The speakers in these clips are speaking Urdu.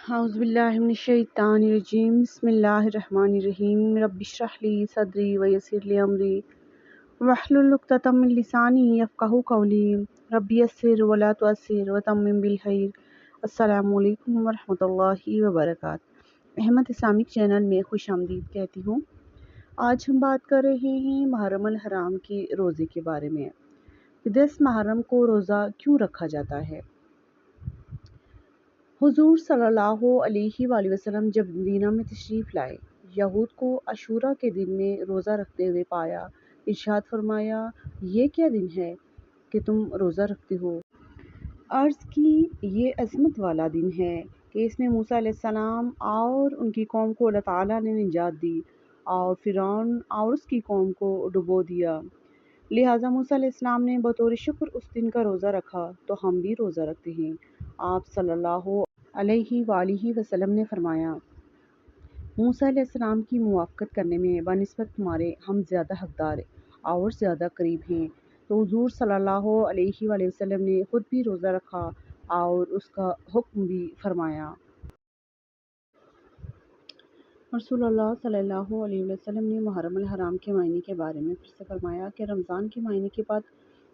اعوذ باللہ من الشیطان الرجیم بسم اللہ الرحمن الرحیم رب اشرح لی صدری ویسر لی امری واحلل عقدۃ من لسانی یفقہوا قولی رب یسر ولا تعسر وتمم بالخیر۔ السلام علیکم ورحمۃ اللہ وبرکاتہ۔ احمد اسلامک چینل میں خوش آمدید کہتی ہوں۔ آج ہم بات کر رہے ہیں محرم الحرام کے روزے کے بارے میں۔ 10 محرم کو روزہ کیوں رکھا جاتا ہے؟ حضور صلی اللہ علیہ وآلہ وسلم جب مدینہ میں تشریف لائے، یہود کو عاشوراء کے دن میں روزہ رکھتے ہوئے پایا۔ ارشاد فرمایا، یہ کیا دن ہے کہ تم روزہ رکھتے ہو؟ عرض کی، یہ عظمت والا دن ہے کہ اس میں موسیٰ علیہ السلام اور ان کی قوم کو اللہ تعالیٰ نے نجات دی اور فرعون اور اس کی قوم کو ڈبو دیا۔ لہٰذا موسیٰ علیہ السلام نے بطور شکر اس دن کا روزہ رکھا، تو ہم بھی روزہ رکھتے ہیں۔ آپ صلی اللہ علیہ وآلہ وسلم نے فرمایا، موسیٰ علیہ السلام کی موافقت کرنے میں بنسبت تمہارے ہم زیادہ حقدار اور زیادہ قریب ہیں۔ تو حضور صلی اللہ علیہ وآلہ وسلم نے خود بھی روزہ رکھا اور اس کا حکم بھی فرمایا۔ رسول اللہ صلی اللہ علیہ وسلم نے محرم الحرام کے مہینے کے بارے میں پھر سے فرمایا کہ رمضان کے مہینے کے بعد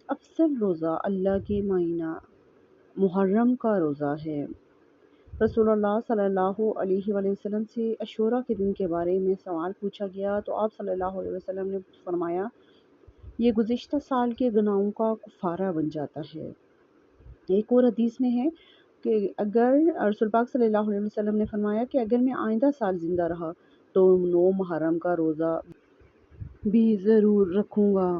افضل روزہ اللہ کے مہینہ محرم کا روزہ ہے۔ رسول اللہ صلی اللہ علیہ وآلہ وسلم سے عاشوراء کے دن کے بارے میں سوال پوچھا گیا تو آپ صلی اللہ علیہ وسلم نے فرمایا، یہ گزشتہ سال کے گناہوں کا کفارہ بن جاتا ہے۔ ایک اور حدیث میں ہے کہ اگر رسول پاک صلی اللہ علیہ وسلم نے فرمایا کہ اگر میں آئندہ سال زندہ رہا تو 9 محرم کا روزہ بھی ضرور رکھوں گا۔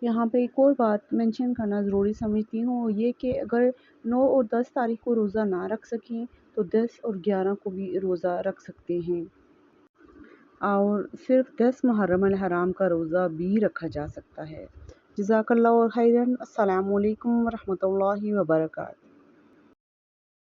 یہاں پہ ایک اور بات مینشن کرنا ضروری سمجھتی ہوں، یہ کہ اگر 9 اور 10 تاریخ کو روزہ نہ رکھ سکیں تو 10 اور 11 کو بھی روزہ رکھ سکتے ہیں، اور صرف 10 محرم الحرام کا روزہ بھی رکھا جا سکتا ہے۔ جزاک اللہ خیراً۔ السلام علیکم ورحمۃ اللہ وبرکاتہ۔